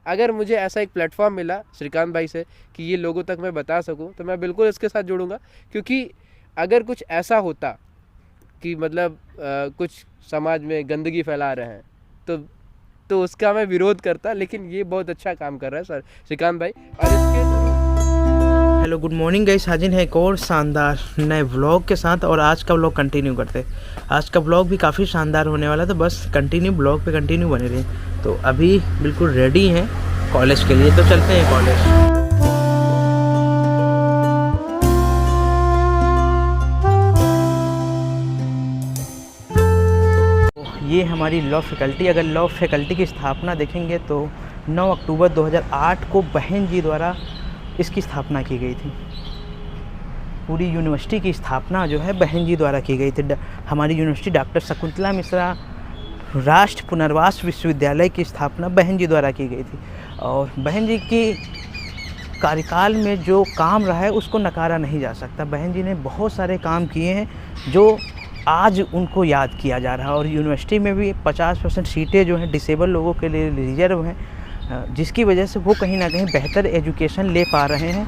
अगर मुझे ऐसा एक प्लेटफॉर्म मिला श्रीकांत भाई से कि ये लोगों तक मैं बता सकूं, तो मैं बिल्कुल इसके साथ जुड़ूंगा। क्योंकि अगर कुछ ऐसा होता कि मतलब कुछ समाज में गंदगी फैला रहे हैं तो उसका मैं विरोध करता, लेकिन ये बहुत अच्छा काम कर रहा है सर श्रीकांत भाई। और इसके हेलो गुड मॉर्निंग गाइस, हाजिर है एक और शानदार नए व्लॉग के साथ। और आज का व्लॉग कंटिन्यू करते हैं। आज का व्लॉग भी काफ़ी शानदार होने वाला है, तो बस कंटिन्यू व्लॉग पे कंटिन्यू बने रहे। तो अभी बिल्कुल रेडी हैं कॉलेज के लिए, तो चलते हैं कॉलेज। ये हमारी लॉ फैकल्टी। अगर लॉ फैकल्टी की स्थापना देखेंगे तो 9 अक्टूबर 2008 को बहन जी द्वारा इसकी स्थापना की गई थी। पूरी यूनिवर्सिटी की स्थापना जो है बहन जी द्वारा की गई थी। हमारी यूनिवर्सिटी डॉक्टर शकुंतला मिश्रा राष्ट्र पुनर्वास विश्वविद्यालय की स्थापना बहन जी द्वारा की गई थी। और बहन जी की कार्यकाल में जो काम रहा है उसको नकारा नहीं जा सकता। बहन जी ने बहुत सारे काम किए हैं जो आज उनको याद किया जा रहा है। और यूनिवर्सिटी में भी 50% सीटें जो हैं डिसेबल लोगों के लिए रिजर्व हैं, जिसकी वजह से वो कहीं ना कहीं बेहतर एजुकेशन ले पा रहे हैं।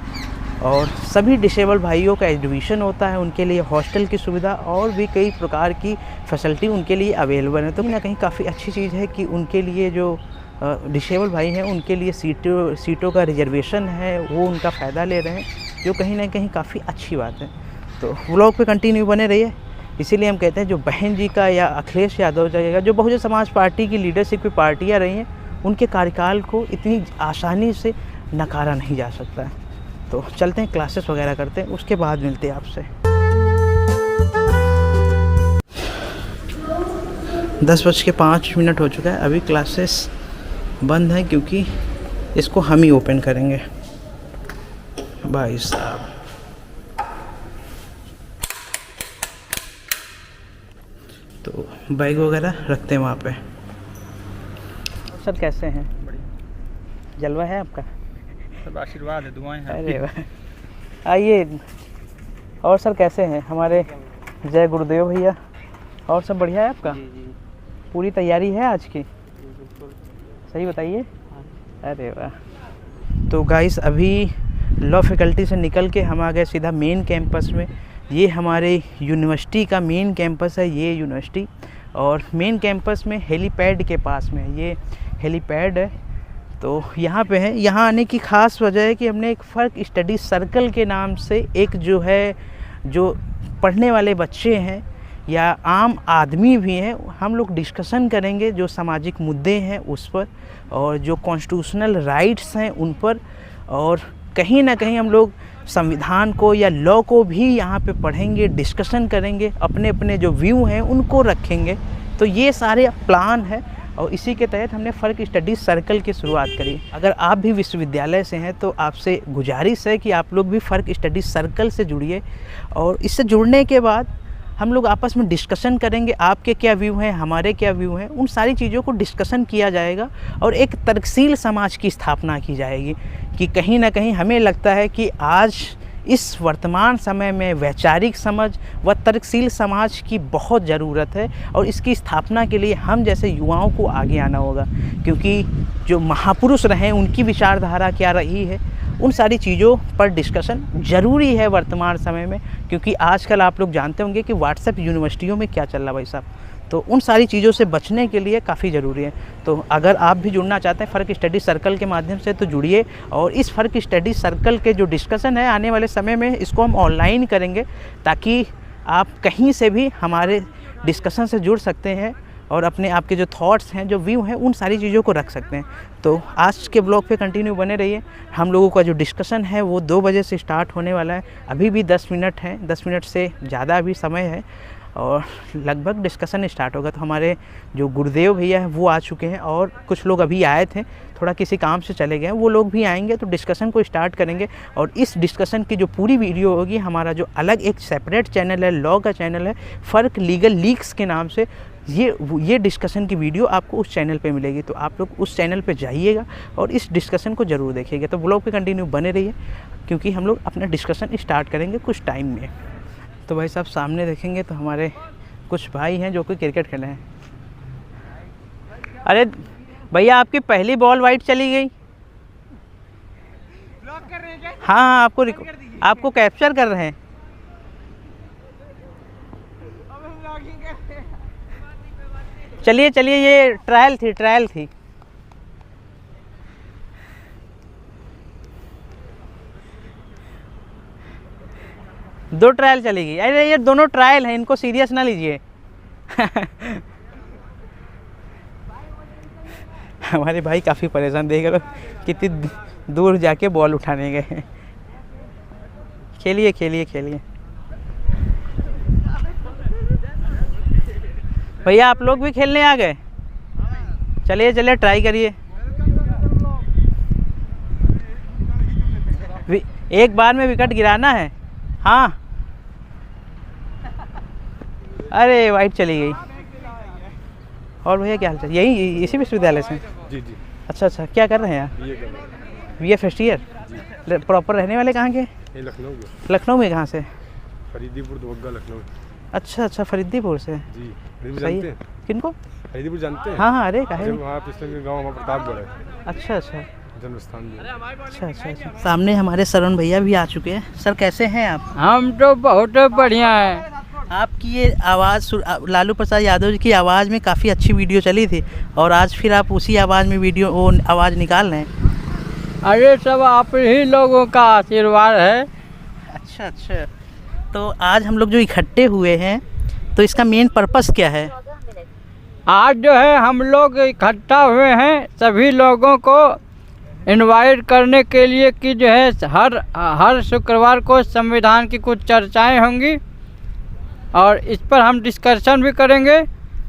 और सभी डिसेबल भाइयों का एडमिशन होता है, उनके लिए हॉस्टल की सुविधा और भी कई प्रकार की फैसिलिटी उनके लिए अवेलेबल है। तो कहीं ना कहीं काफ़ी अच्छी चीज़ है कि उनके लिए जो डिसेबल भाई हैं उनके लिए सीटों का रिजर्वेशन है, वो उनका फ़ायदा ले रहे हैं, जो कहीं ना कहीं काफ़ी अच्छी बात है। तो व्लॉग पे कंटिन्यू बने रहिए। इसीलिए हम कहते हैं जो बहन जी का या अखिलेश यादव जाएगा, जो बहुजन समाज पार्टी की लीडरशिप की पार्टियाँ रही हैं, उनके कार्यकाल को इतनी आसानी से नकारा नहीं जा सकता है। तो चलते हैं क्लासेस वगैरह करते हैं, उसके बाद मिलते हैं आपसे। 10:05 हो चुका है। अभी क्लासेस बंद हैं क्योंकि इसको हम ही ओपन करेंगे। भाई साहब, तो बैग वगैरह रखते हैं वहाँ पे। सर कैसे हैं? बढ़िया। जलवा है आपका? सब आशीर्वाद है, दुआएं हैं। अरे वाह, आइए। और सर कैसे हैं हमारे जय गुरुदेव भैया? और सब बढ़िया है आपका? जी। पूरी तैयारी है आज की? बिल्कुल सही बताइए। अरे वाह। तो गाइस अभी लॉ फैकल्टी से निकल के हम आ गए सीधा मेन कैंपस में। ये हमारे यूनिवर्सिटी का मेन कैंपस है, ये यूनिवर्सिटी। और मेन कैंपस में हेलीपैड के पास में ये हेलीपैड है, तो यहाँ पे है। यहाँ आने की ख़ास वजह है कि हमने एक फ़र्क स्टडी सर्कल के नाम से एक जो पढ़ने वाले बच्चे हैं या आम आदमी भी हैं, हम लोग डिस्कशन करेंगे जो सामाजिक मुद्दे हैं उस पर, और जो कॉन्स्टिट्यूशनल राइट्स हैं उन पर। और कहीं ना कहीं हम लोग संविधान को या लॉ को भी यहाँ पे पढ़ेंगे, डिस्कशन करेंगे, अपने अपने जो व्यू हैं उनको रखेंगे। तो ये सारे प्लान है और इसी के तहत हमने फ़र्क स्टडी सर्कल की शुरुआत करी। अगर आप भी विश्वविद्यालय से हैं तो आपसे गुजारिश है कि आप लोग भी फ़र्क स्टडी सर्कल से जुड़िए। और इससे जुड़ने के बाद हम लोग आपस में डिस्कशन करेंगे, आपके क्या व्यू हैं, हमारे क्या व्यू हैं, उन सारी चीज़ों को डिस्कशन किया जाएगा और एक तर्कशील समाज की स्थापना की जाएगी। कि कहीं ना कहीं हमें लगता है कि आज इस वर्तमान समय में वैचारिक समझ व तर्कशील समाज की बहुत ज़रूरत है, और इसकी स्थापना के लिए हम जैसे युवाओं को आगे आना होगा। क्योंकि जो महापुरुष रहे उनकी विचारधारा क्या रही है, उन सारी चीज़ों पर डिस्कशन ज़रूरी है वर्तमान समय में। क्योंकि आजकल आप लोग जानते होंगे कि व्हाट्सएप यूनिवर्सिटियों में क्या चल रहा है भाई साहब, तो उन सारी चीज़ों से बचने के लिए काफ़ी ज़रूरी है। तो अगर आप भी जुड़ना चाहते हैं फ़र्क स्टडी सर्कल के माध्यम से तो जुड़िए। और इस फ़र्क स्टडी सर्कल के जो डिस्कशन है आने वाले समय में इसको हम ऑनलाइन करेंगे, ताकि आप कहीं से भी हमारे डिस्कशन से जुड़ सकते हैं और अपने आपके जो थॉट्स हैं, जो व्यू हैं, उन सारी चीज़ों को रख सकते हैं। तो आज के ब्लॉग पे कंटिन्यू बने रहिए। हम लोगों का जो डिस्कशन है वो 2 बजे से स्टार्ट होने वाला है। अभी भी 10 मिनट हैं, 10 मिनट से ज़्यादा अभी समय है और लगभग डिस्कशन स्टार्ट होगा। तो हमारे जो गुरुदेव भैया हैं वो आ चुके हैं और कुछ लोग अभी आए थे, थोड़ा किसी काम से चले गए, वो लोग भी आएंगे तो डिस्कशन को स्टार्ट करेंगे। और इस डिस्कशन की जो पूरी वीडियो होगी, हमारा जो अलग एक सेपरेट चैनल है, लॉ का चैनल है, फ़र्क लीगल लीक्स के नाम से, ये डिस्कशन की वीडियो आपको उस चैनल पे मिलेगी। तो आप लोग उस चैनल पे जाइएगा और इस डिस्कशन को ज़रूर देखिएगा। तो ब्लॉग पे कंटिन्यू बने रहिए, क्योंकि हम लोग अपना डिस्कशन स्टार्ट करेंगे कुछ टाइम में। तो भाई साहब सामने देखेंगे तो हमारे कुछ भाई हैं जो कि क्रिकेट खेले हैं। अरे भैया, आपकी पहली बॉल वाइट चली गई। हाँ, आपको कैप्चर कर रहे हैं। चलिए चलिए, ये ट्रायल थी। दो ट्रायल चलेगी। अरे ये दोनों ट्रायल हैं, इनको सीरियस ना लीजिए। हमारे भाई काफ़ी परेशान, देख लो कितनी दूर जाके बॉल उठाने गए। खेलिए खेलिए खेलिए भैया, आप लोग भी खेलने आ गए? चलिए चलिए, ट्राई करिए। एक बार में विकेट गिराना है। हाँ, अरे वाइट चली गई। और भैया क्या हाल चाल? यही इसी विश्वविद्यालय से? जी जी। अच्छा अच्छा, क्या कर रहे हैं आप? बीए कर रहे हैं। BA first year? प्रॉपर रहने वाले कहाँ के? ये लखनऊ के। लखनऊ में कहाँ से? फरीदीपुर दुबग्गा लखनऊ। अच्छा अच्छा, फरीदीपुर से। जी। फरीदीपुर सही जानते है। हैं? किनको? फरीदीपुर जानते हैं? हाँ हाँ, अरे काहे नहीं। वहाँ पिछले दिन गाँव हमारा प्रतापगढ़ है, अच्छा अच्छा जन्म स्थान भी। अच्छा अच्छा अच्छा। सामने हमारे शरण भैया भी आ चुके हैं। सर कैसे हैं आप? हम तो बहुत बढ़िया हैं। आपकी ये आवाज़ लालू प्रसाद यादव जी की आवाज़ में काफ़ी अच्छी वीडियो चली थी, और आज फिर आप उसी आवाज़ में वीडियो वो आवाज़ निकाल रहे हैं। अरे सब आप ही लोगों का आशीर्वाद है। अच्छा अच्छा, तो आज हम लोग जो इकट्ठे हुए हैं, तो इसका मेन पर्पस क्या है? आज जो है हम लोग इकट्ठा हुए हैं सभी लोगों को इनवाइट करने के लिए कि जो है हर शुक्रवार को संविधान की कुछ चर्चाएं होंगी, और इस पर हम डिस्कशन भी करेंगे।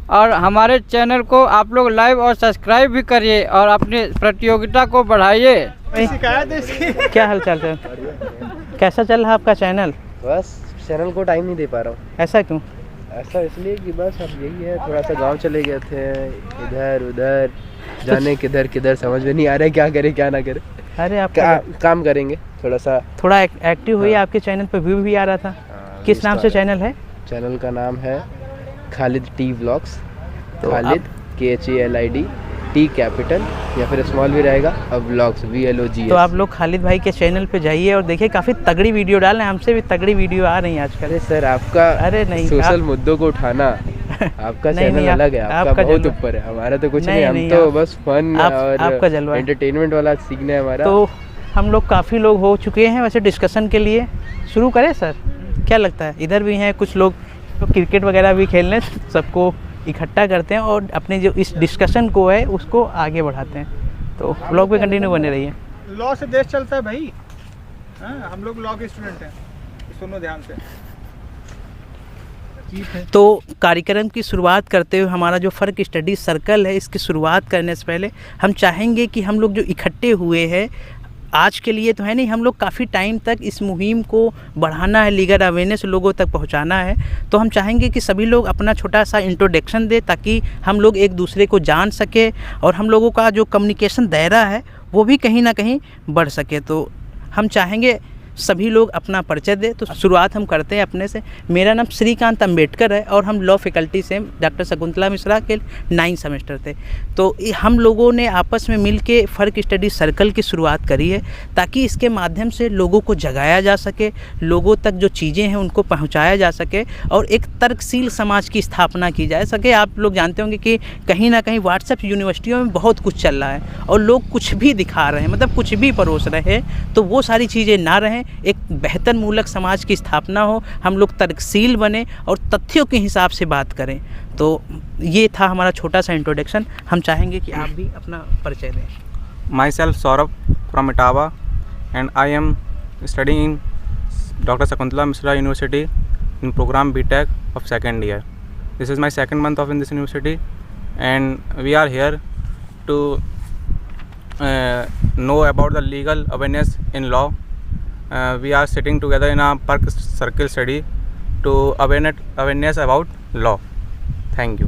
और हमारे चैनल को आप लोग लाइव और सब्सक्राइब भी करिए और अपनी प्रतियोगिता को बढ़ाइए। क्या हाल चाल है? कैसा चल रहा आपका चैनल? बस चैनल को टाइम नहीं दे पा रहा हूँ। ऐसा क्यों? ऐसा इसलिए कि बस अब यही है, थोड़ा सा गांव चले गए थे, इधर उधर जाने किधर किधर समझ में नहीं आ रहा है, क्या करे क्या ना करे। अरे आप काम करेंगे थोड़ा एक्टिव हुई। आपके चैनल पे व्यू भी आ रहा था। किस नाम से चैनल है? चैनल का नाम है खालिद टी व्लॉग्स। तो खालिद KHALID T कैपिटल या फिर स्मॉल भी रहेगा, और व्लॉग्स VLOGS। तो आप लोग खालिद भाई के चैनल पे जाइए और देखिए, काफ़ी तगड़ी वीडियो डाल रहे हैं। हमसे भी तगड़ी वीडियो आ रही है आजकल। अरे सर, आपका अरे नहीं, सोशल मुद्दों को उठाना आपका नहीं, चैनल नहीं, अलग है, आपका बहुत ऊपर है, हमारा तो कुछ नहीं, हम तो बस फन और आपका जलवा है। एंटरटेनमेंट वाला सीखना है हमारा। तो हम लोग काफ़ी लोग हो चुके हैं वैसे डिस्कशन के लिए। शुरू करें सर, क्या लगता है? इधर भी हैं कुछ लोग तो क्रिकेट वगैरह भी खेलने, सबको इकट्ठा करते हैं और अपने जो इस डिस्कशन को है उसको आगे बढ़ाते हैं। तो ब्लॉग पे कंटिन्यू बने रहिए। लॉ से देश चलता है भाई। हाँ, हम लोग लॉ के स्टूडेंट हैं, सुनो ध्यान से। तो कार्यक्रम की शुरुआत करते हुए हमारा जो फ़र्क स्टडी सर्कल है, इसकी शुरुआत करने से पहले हम चाहेंगे कि हम लोग जो इकट्ठे हुए हैं आज के लिए तो है नहीं, हम लोग काफ़ी टाइम तक इस मुहिम को बढ़ाना है, लीगल अवेयरनेस लोगों तक पहुंचाना है। तो हम चाहेंगे कि सभी लोग अपना छोटा सा इंट्रोडक्शन दें ताकि हम लोग एक दूसरे को जान सके और हम लोगों का जो कम्युनिकेशन दायरा है वो भी कहीं ना कहीं बढ़ सके। तो हम चाहेंगे सभी लोग अपना परिचय दें। तो शुरुआत हम करते हैं अपने से। मेरा नाम श्रीकांत अम्बेडकर है और हम लॉ फैकल्टी से डॉक्टर शकुंतला मिश्रा के 9 सेमेस्टर थे। तो हम लोगों ने आपस में मिल के फ़र्क स्टडी सर्कल की शुरुआत करी है ताकि इसके माध्यम से लोगों को जगाया जा सके, लोगों तक जो चीज़ें हैं उनको पहुंचाया जा सके और एक तर्कशील समाज की स्थापना की जा सके। आप लोग जानते होंगे कि कहीं ना कहीं व्हाट्सएप यूनिवर्सिटियों में बहुत कुछ चल रहा है और लोग कुछ भी दिखा रहे हैं, मतलब कुछ भी परोस रहे हैं। तो वो सारी चीज़ें ना रहें, एक बेहतर मूलक समाज की स्थापना हो, हम लोग तर्कशील बने और तथ्यों के हिसाब से बात करें। तो ये था हमारा छोटा सा इंट्रोडक्शन। हम चाहेंगे कि आप भी अपना परिचय दें। Myself Saurabh from Etawah and I am studying in Dr. Shakuntala Mishra University in program BTech of second year. This is my second month of in this university and we are here to know about the legal awareness in law. We are sitting together in a Park Circle study to awareness about law. Thank you.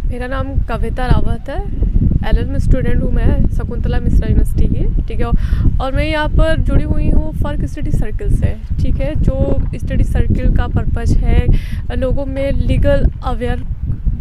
मेरा नाम कविता रावत है, LLM student हूँ मैं Shakuntala Mishra university की, ठीक है। और मैं यहाँ पर जुड़ी हुई हूँ फ़र्क स्टडी सर्कल से, ठीक है। जो स्टडी सर्कल का पर्पज़ है लोगों में लीगल अवेयर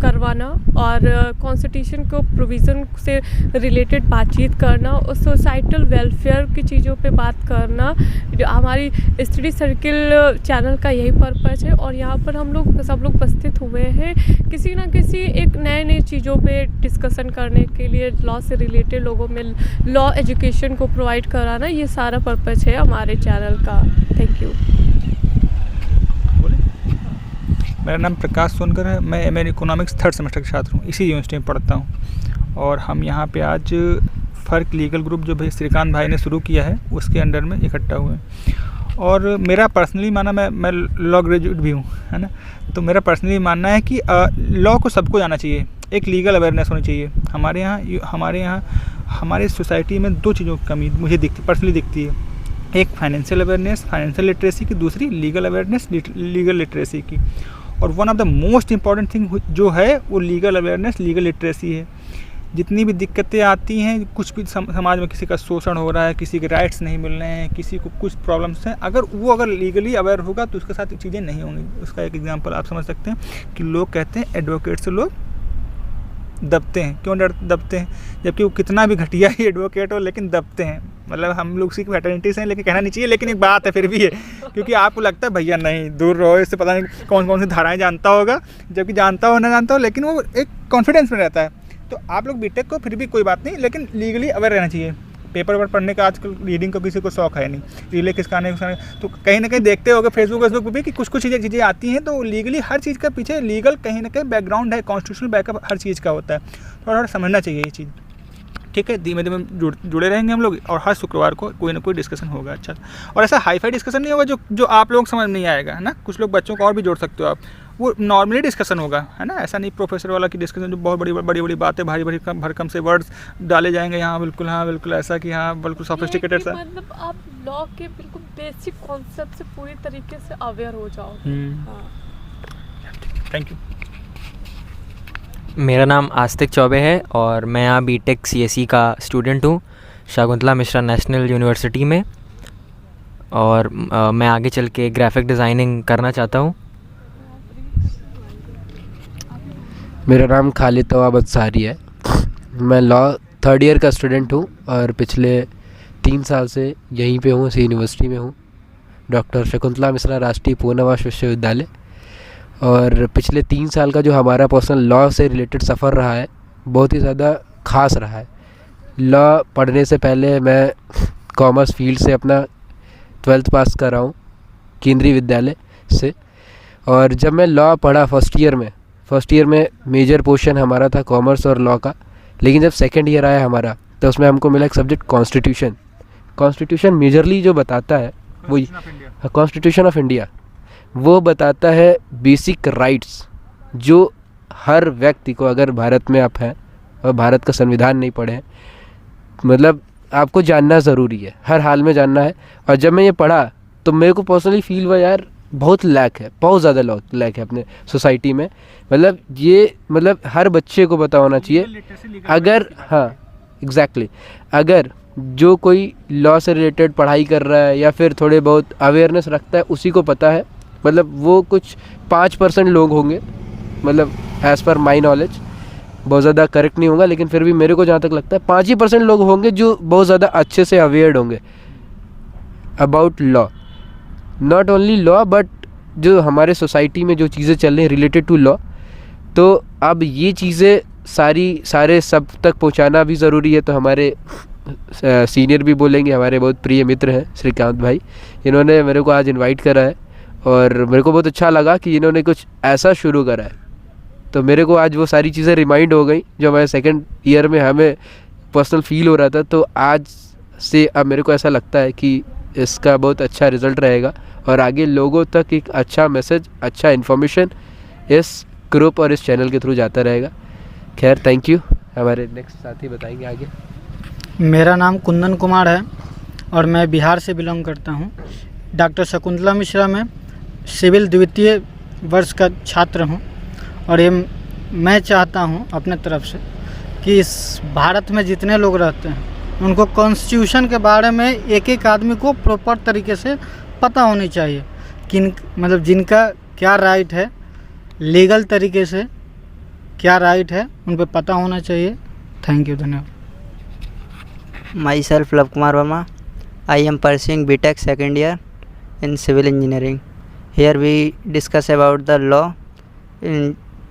करवाना और कॉन्स्टिट्यूशन को प्रोविज़न से रिलेटेड बातचीत करना और सोसाइटल वेलफेयर की चीज़ों पे बात करना। जो हमारी स्टडी सर्किल चैनल का यही पर्पज़ है और यहाँ पर हम लोग सब लोग उपस्थित हुए हैं किसी ना किसी एक नए चीज़ों पे डिस्कशन करने के लिए। लॉ से रिलेटेड लोगों में लॉ एजुकेशन को प्रोवाइड कराना, ये सारा पर्पज़ है हमारे चैनल का। Thank you. मेरा नाम प्रकाश सोनकर है। मैं एम.ए. इकोनॉमिक्स 3rd सेमेस्टर का छात्र हूँ, इसी यूनिवर्सिटी में पढ़ता हूँ। और हम यहाँ पे आज फ़र्क लीगल ग्रुप जो भाई श्रीकांत भाई ने शुरू किया है उसके अंडर में इकट्ठा हुए हैं। और मेरा पर्सनली माना, मैं लॉ ग्रेजुएट भी हूँ, है ना, तो मेरा पर्सनली मानना है कि लॉ को सबको जाना चाहिए, एक लीगल अवेयरनेस होनी चाहिए। हमारे यहाँ हमारे सोसाइटी में 2 चीज़ों की कमी मुझे पर्सनली दिखती है। एक फाइनेंशियल अवेयरनेस, फाइनेंशियल लिटरेसी की, दूसरी लीगल अवेयरनेस, लीगल लिटरेसी की। और one of the most important thing जो है वो लीगल अवेयरनेस, लीगल लिटरेसी है। जितनी भी दिक्कतें आती हैं, कुछ भी समाज में किसी का शोषण हो रहा है, किसी के राइट्स नहीं मिल रहे हैं, किसी को कुछ प्रॉब्लम्स हैं, अगर लीगली अवेयर होगा तो उसके साथ चीज़ें नहीं होंगी। उसका एक एग्जांपल आप समझ सकते हैं कि लोग कहते हैं एडवोकेट से लोग दबते हैं। क्यों दबते हैं? जबकि वो कितना भी घटिया ही एडवोकेट हो लेकिन दबते हैं। मतलब हम लोग उसी फैटर्निटी से हैं, लेकिन कहना नहीं चाहिए, लेकिन एक बात है फिर भी है, क्योंकि आपको लगता है भैया नहीं दूर रहो, इससे पता नहीं कौन कौन सी धाराएं जानता होगा, जबकि जानता हो ना जानता हो, लेकिन वो एक कॉन्फिडेंस में रहता है। तो आप लोग बीटेक को फिर भी कोई बात नहीं, लेकिन लीगली अवेयर रहना चाहिए। पेपर वेपर पढ़ने का आजकल रीडिंग का किसी को शौक है नहीं, रीले किसका आने तो कहीं ना कहीं देखते होगे फेसबुक पर भी कि कुछ चीज़ें आती हैं। तो लीगली हर चीज़ का पीछे लीगल कहीं ना कहीं बैकग्राउंड है, कॉन्स्टिट्यूशनल बैकअप हर चीज़ का होता है। थोड़ा समझना चाहिए ये चीज़, ठीक है। धीमे धीमे जुड़े रहेंगे हम लोग और हर शुक्रवार को कोई ना कोई डिस्कशन होगा अच्छा। और ऐसा हाई-फाई डिस्कशन नहीं होगा जो आप लोग समझ नहीं आएगा, है ना। कुछ लोग बच्चों को और भी जोड़ सकते हो आप, वो नॉर्मली डिस्कशन होगा, है ना। ऐसा नहीं प्रोफेसर वाला की डिस्कशन जो बहुत बड़ी बातें भारी भरकम से वर्ड्स डाले जाएंगे यहाँ, बिल्कुल ऐसा कि हाँ बिल्कुल सोफिस्टिकेटेड सा। मतलब आप लॉ के बिल्कुल बेसिक कॉन्सेप्ट से पूरी तरीके से अवेयर हो जाओ। Thank you. मेरा नाम आस्तिक चौबे है और मैं यहाँ बीटेक सीएसई का स्टूडेंट हूँ शकुंतला मिश्रा नेशनल यूनिवर्सिटी में। और मैं आगे चल के ग्राफिक डिज़ाइनिंग करना चाहता हूँ। मेरा नाम खालिद तवाब अंसारी है। मैं लॉ 3rd ईयर का स्टूडेंट हूँ और पिछले 3 साल से यहीं पे हूँ, इसी यूनिवर्सिटी में हूँ, डॉक्टर शकुंतला मिश्रा राष्ट्रीय पूर्णवास विश्वविद्यालय। और पिछले 3 साल का जो हमारा पर्सनल लॉ से रिलेटेड सफ़र रहा है बहुत ही ज़्यादा ख़ास रहा है। लॉ पढ़ने से पहले मैं कॉमर्स फील्ड से अपना 12th पास कर रहा हूँ केंद्रीय विद्यालय से। और जब मैं लॉ पढ़ा फर्स्ट ईयर में मेजर पोर्शन हमारा था कॉमर्स और लॉ का, लेकिन जब 2nd ईयर आया हमारा तो उसमें हमको मिला एक सब्जेक्ट कॉन्स्टिट्यूशन मेजरली जो बताता है वो कॉन्स्टिट्यूशन ऑफ इंडिया, वो बताता है बेसिक राइट्स जो हर व्यक्ति को, अगर भारत में आप हैं और भारत का संविधान नहीं पढ़े हैं, मतलब आपको जानना ज़रूरी है, हर हाल में जानना है। और जब मैं ये पढ़ा तो मेरे को पर्सनली फील हुआ यार बहुत लैक है, बहुत ज़्यादा लैक है अपने सोसाइटी में। मतलब हर बच्चे को पता होना चाहिए। अगर हाँ एग्जैक्टली अगर जो कोई लॉ से रिलेटेड पढ़ाई कर रहा है या फिर थोड़े बहुत अवेयरनेस रखता है, उसी को पता है। मतलब वो कुछ 5% लोग होंगे, मतलब एज़ पर माई नॉलेज, बहुत ज़्यादा करेक्ट नहीं होगा लेकिन फिर भी मेरे को जहाँ तक लगता है 5% लोग होंगे जो बहुत ज़्यादा अच्छे से अवेयर्ड होंगे about law. Not only law but जो हमारे सोसाइटी में जो चीज़ें चल रही हैं रिलेटेड टू लॉ, तो अब ये चीज़ें सारे सब तक पहुंचाना भी ज़रूरी है। तो हमारे सीनियर भी बोलेंगे, हमारे बहुत प्रिय मित्र हैं श्रीकांत भाई, इन्होंने मेरे को आज इनवाइट करा है और मेरे को बहुत अच्छा लगा कि इन्होंने कुछ ऐसा शुरू करा है। तो मेरे को आज वो सारी चीज़ें रिमाइंड हो गई जो हमारे 2nd ईयर में हमें पर्सनल फील हो रहा था। तो आज से अब मेरे को ऐसा लगता है कि इसका बहुत अच्छा रिज़ल्ट रहेगा और आगे लोगों तक एक अच्छा मैसेज, अच्छा इन्फॉर्मेशन इस ग्रुप और इस चैनल के थ्रू जाता रहेगा। खैर थैंक यू। हमारे नेक्स्ट साथी बताएंगे आगे। मेरा नाम कुंदन कुमार है और मैं बिहार से बिलोंग करता हूँ। डॉक्टर शकुंतला मिश्रा में सिविल 2य वर्ष का छात्र हूँ और ये मैं चाहता हूँ अपने तरफ से कि इस भारत में जितने लोग रहते हैं उनको कॉन्स्टिट्यूशन के बारे में एक आदमी को प्रॉपर तरीके से पता होनी चाहिए, जिनका क्या राइट है लीगल तरीके से क्या राइट है उन पर पता होना चाहिए। थैंक यू, धन्यवाद। Myself Love Kumar Verma. I am pursuing BTech second year in civil engineering. Here we discuss about the law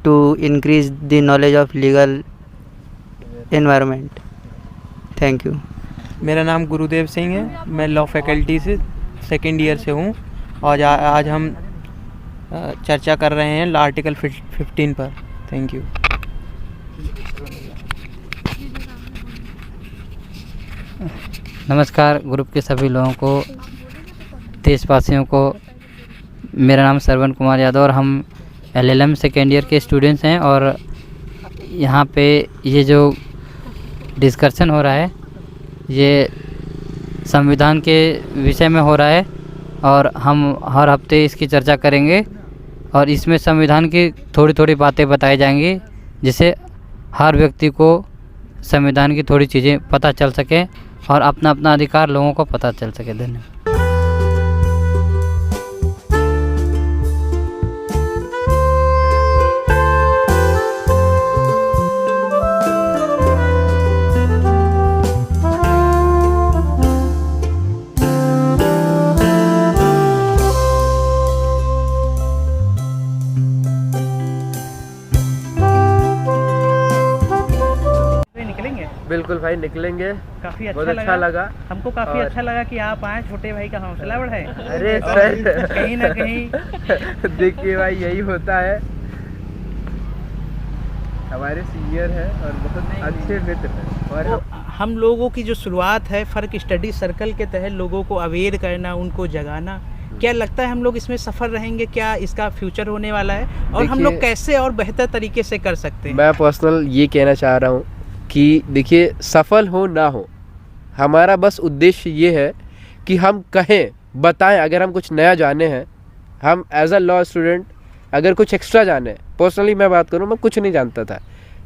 to increase the knowledge of legal environment. Thank you. मेरा नाम गुरुदेव सिंह है, मैं लॉ फैकल्टी से second year से हूँ और आज हम चर्चा कर रहे हैं आर्टिकल 15 पर। Thank you. नमस्कार ग्रुप के सभी लोगों को, देशवासियों को। मेरा नाम श्रवण कुमार यादव और हम LLM सेकेंड ईयर के स्टूडेंट्स हैं और यहाँ पे ये जो डिस्कशन हो रहा है ये संविधान के विषय में हो रहा है और हम हर हफ्ते इसकी चर्चा करेंगे और इसमें संविधान की थोड़ी थोड़ी बातें बताई जाएंगी जिससे हर व्यक्ति को संविधान की थोड़ी चीज़ें पता चल सके और अपना अपना अधिकार लोगों को पता चल सके। धन्यवाद। बिल्कुल भाई निकलेंगे। काफ़ी बहुत अच्छा लगा हमको, काफ़ी अच्छा लगा कि आप आए, छोटे भाई का हौसला बढ़ाए। अरे सर कहीं ना कहीं देखिए भाई यही होता है, हमारे सीनियर है और बहुत अच्छे मित्र हैं। और हम लोगों की जो शुरुआत है फ़र्क स्टडी सर्कल के तहत लोगों को अवेयर करना, उनको जगाना, क्या लगता है हम लोग इसमें सफल रहेंगे? क्या इसका फ्यूचर होने वाला है और हम लोग कैसे और बेहतर तरीके से कर सकते हैं? मैं पर्सनल ये कहना चाह रहा हूँ कि देखिए सफल हो ना हो, हमारा बस उद्देश्य ये है कि हम कहें, बताएं। अगर हम कुछ नया जाने हैं, हम एज अ लॉ स्टूडेंट अगर कुछ एक्स्ट्रा जाने, पर्सनली मैं बात करूं, मैं कुछ नहीं जानता था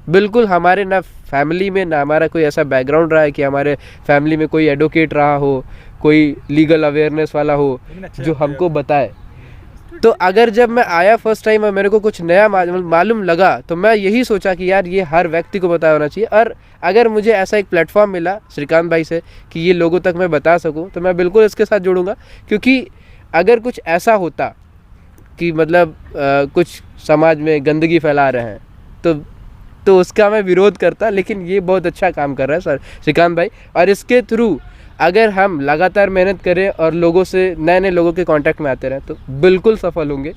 बिल्कुल। हमारे ना फैमिली में ना हमारा कोई ऐसा बैकग्राउंड रहा है कि हमारे फैमिली में कोई एडवोकेट रहा हो, कोई लीगल अवेयरनेस वाला हो जो हमको बताए। तो अगर जब मैं आया फर्स्ट टाइम और मेरे को कुछ नया मालूम लगा तो मैं यही सोचा कि यार ये हर व्यक्ति को पता होना चाहिए। और अगर मुझे ऐसा एक प्लेटफॉर्म मिला श्रीकांत भाई से कि ये लोगों तक मैं बता सकूं तो मैं बिल्कुल इसके साथ जुड़ूंगा। क्योंकि अगर कुछ ऐसा होता कि मतलब कुछ समाज में गंदगी फैला रहे हैं तो उसका मैं विरोध करता, लेकिन ये बहुत अच्छा काम कर रहा है सर श्रीकांत भाई। और इसके थ्रू अगर हम लगातार मेहनत करें और लोगों से नए नए लोगों के कांटेक्ट में आते रहें तो बिल्कुल सफल होंगे,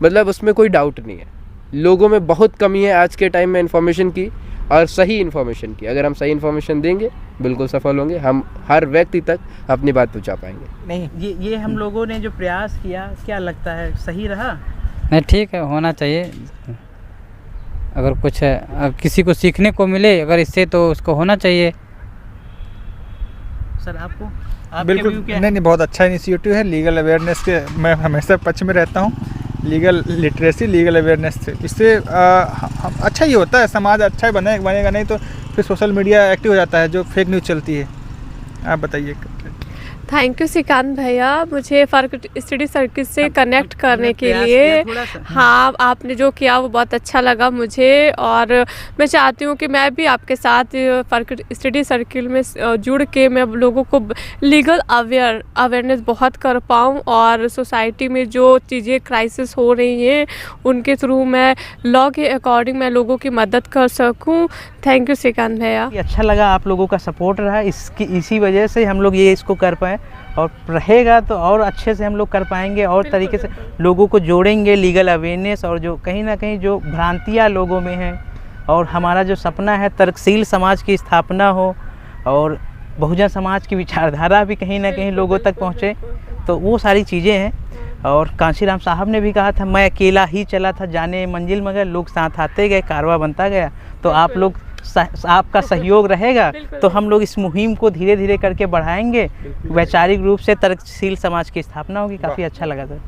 मतलब उसमें कोई डाउट नहीं है। लोगों में बहुत कमी है आज के टाइम में इन्फॉर्मेशन की, और सही इन्फॉर्मेशन की। अगर हम सही इन्फॉर्मेशन देंगे बिल्कुल सफल होंगे, हम हर व्यक्ति तक अपनी बात पहुंचा पाएंगे। नहीं, ये हम लोगों ने जो प्रयास किया, क्या लगता है सही रहा? नहीं, ठीक है, होना चाहिए। अगर कुछ किसी को सीखने को मिले अगर इससे तो उसको होना चाहिए। सर आपको बिल्कुल नहीं, बहुत अच्छा इनिशिएटिव है। लीगल अवेयरनेस के मैं हमेशा पक्ष में रहता हूँ। लीगल लिटरेसी, लीगल अवेयरनेस से इससे अच्छा ही होता है, समाज अच्छा ही बनेगा। नहीं तो फिर सोशल मीडिया एक्टिव हो जाता है, जो फेक न्यूज़ चलती है। आप बताइए। थैंक यू श्रीकांत भैया, मुझे फ़र्क स्टडी सर्किल से कनेक्ट करने के लिए। हाँ, आपने जो किया वो बहुत अच्छा लगा मुझे, और मैं चाहती हूँ कि मैं भी आपके साथ फ़र्क स्टडी सर्किल में जुड़ के मैं लोगों को लीगल अवेयरनेस बहुत कर पाऊँ, और सोसाइटी में जो चीज़ें क्राइसिस हो रही हैं उनके थ्रू मैं लॉ के अकॉर्डिंग मैं लोगों की मदद कर सकूँ। थैंक यू श्रीकांत भैया। अच्छा लगा, आप लोगों का सपोर्ट रहा, इसी वजह से हम लोग ये इसको कर पाए, और रहेगा तो और अच्छे से हम लोग कर पाएंगे और तरीके से लोगों को जोड़ेंगे। लीगल अवेयरनेस और जो कहीं ना कहीं जो भ्रांतियाँ लोगों में हैं, और हमारा जो सपना है तर्कशील समाज की स्थापना हो और बहुजन समाज की विचारधारा भी कहीं ना कहीं लोगों तक पहुँचे, तो वो सारी चीज़ें हैं। और कांशीराम साहब ने भी कहा था, मैं अकेला ही चला था जाने मंजिल मगर लोग साथ आते गए, कारवां बनता गया। तो आप लोग आपका सहयोग रहेगा तो हम लोग इस मुहिम को धीरे धीरे करके बढ़ाएंगे। वैचारिक रूप से तर्कशील समाज की स्थापना होगी। काफ़ी अच्छा लगा था।